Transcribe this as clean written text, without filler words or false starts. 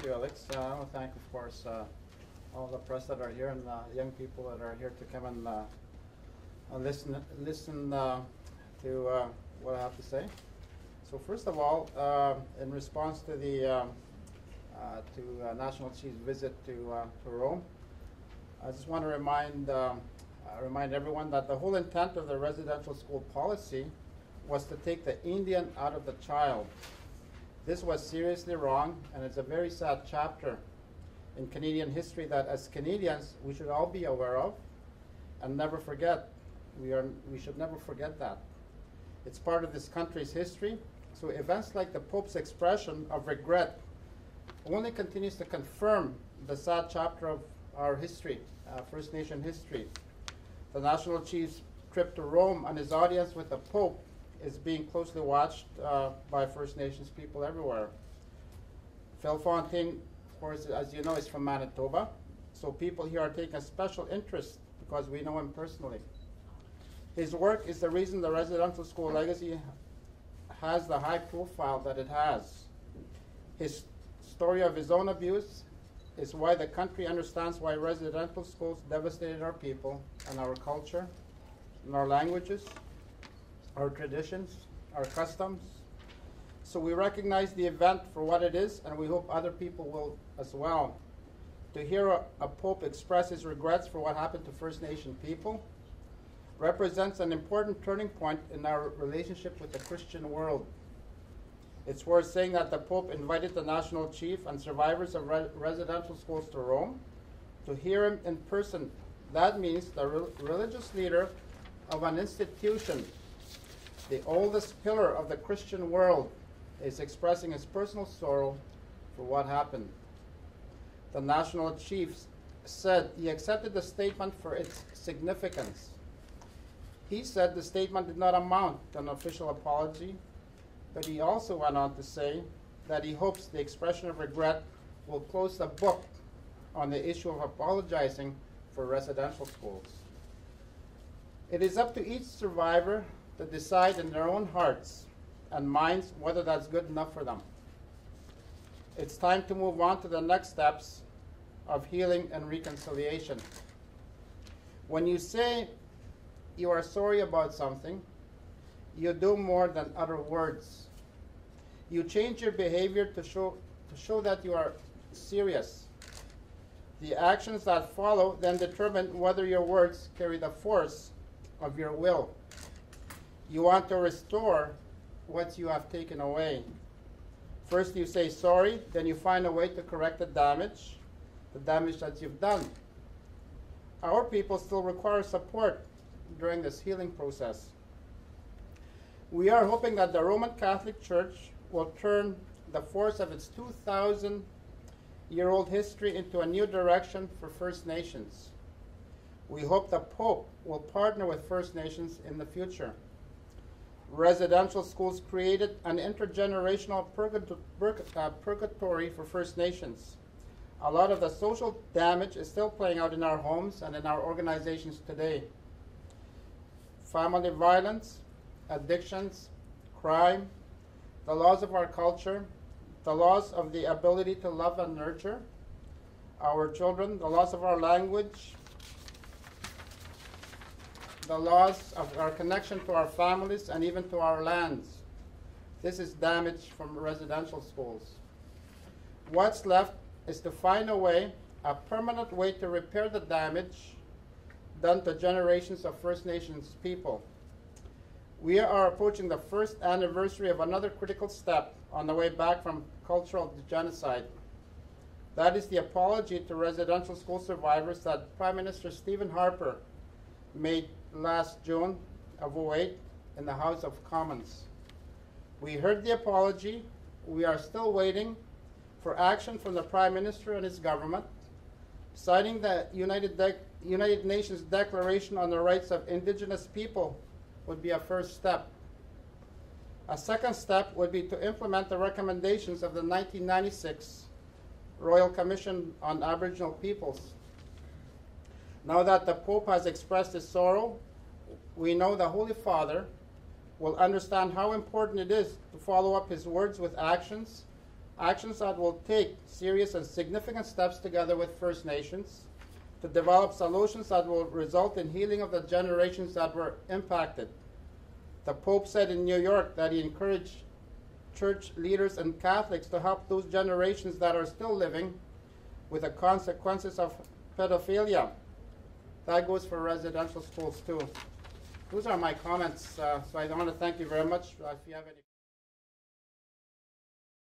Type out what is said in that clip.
you, Alex. I want to thank, of course, all the press that are here and young people that are here to come and listen to what I have to say. So first of all, in response to the National Chief's visit to Rome, I just want to remind everyone that the whole intent of the residential school policy was to take the Indian out of the child. This was seriously wrong, and it's a very sad chapter in Canadian history that as Canadians we should all be aware of and never forget. We should never forget that. It's part of this country's history, so events like the Pope's expression of regret only continues to confirm the sad chapter of our history, First Nation history. The National Chief's trip to Rome and his audience with the Pope is being closely watched by First Nations people everywhere. Phil Fontaine, of course, as you know, is from Manitoba, so people here are taking a special interest because we know him personally. His work is the reason the residential school legacy has the high profile that it has. His story of his own abuse is why the country understands why residential schools devastated our people and our culture and our languages, our traditions, our customs. So we recognize the event for what it is, and we hope other people will as well. To hear a Pope express his regrets for what happened to First Nation people represents an important turning point in our relationship with the Christian world. It's worth saying that the Pope invited the National Chief and survivors of residential schools to Rome to hear him in person. That means the religious leader of an institution, the oldest pillar of the Christian world, is expressing his personal sorrow for what happened. The National Chief said he accepted the statement for its significance. He said the statement did not amount to an official apology, but he also went on to say that he hopes the expression of regret will close the book on the issue of apologizing for residential schools. It is up to each survivor to decide in their own hearts and minds whether that's good enough for them. It's time to move on to the next steps of healing and reconciliation. When you say you are sorry about something, you do more than utter words. You change your behavior to show that you are serious. The actions that follow then determine whether your words carry the force of your will. You want to restore what you have taken away. First you say sorry, then you find a way to correct the damage that you've done. Our people still require support during this healing process. We are hoping that the Roman Catholic Church will turn the force of its 2,000-year-old history into a new direction for First Nations. We hope the Pope will partner with First Nations in the future. Residential schools created an intergenerational purgatory for First Nations. A lot of the social damage is still playing out in our homes and in our organizations today. Family violence, addictions, crime, the laws of our culture, the loss of the ability to love and nurture our children, the loss of our language, the loss of our connection to our families and even to our lands. This is damage from residential schools. What's left is to find a permanent way to repair the damage done to generations of First Nations people. We are approaching the first anniversary of another critical step on the way back from cultural genocide. That is the apology to residential school survivors that Prime Minister Stephen Harper made last June of 2008 in the House of Commons. We heard the apology. We are still waiting for action from the Prime Minister and his government. Signing the United Nations Declaration on the Rights of Indigenous People would be a first step. A second step would be to implement the recommendations of the 1996 Royal Commission on Aboriginal Peoples. Now that the Pope has expressed his sorrow, we know the Holy Father will understand how important it is to follow up his words with actions actions that will take serious and significant steps together with First Nations to develop solutions that will result in healing of the generations that were impacted. The Pope said in New York that he encouraged church leaders and Catholics to help those generations that are still living with the consequences of pedophilia. That goes for residential schools too. Those are my comments. So I want to thank you very much. If you have any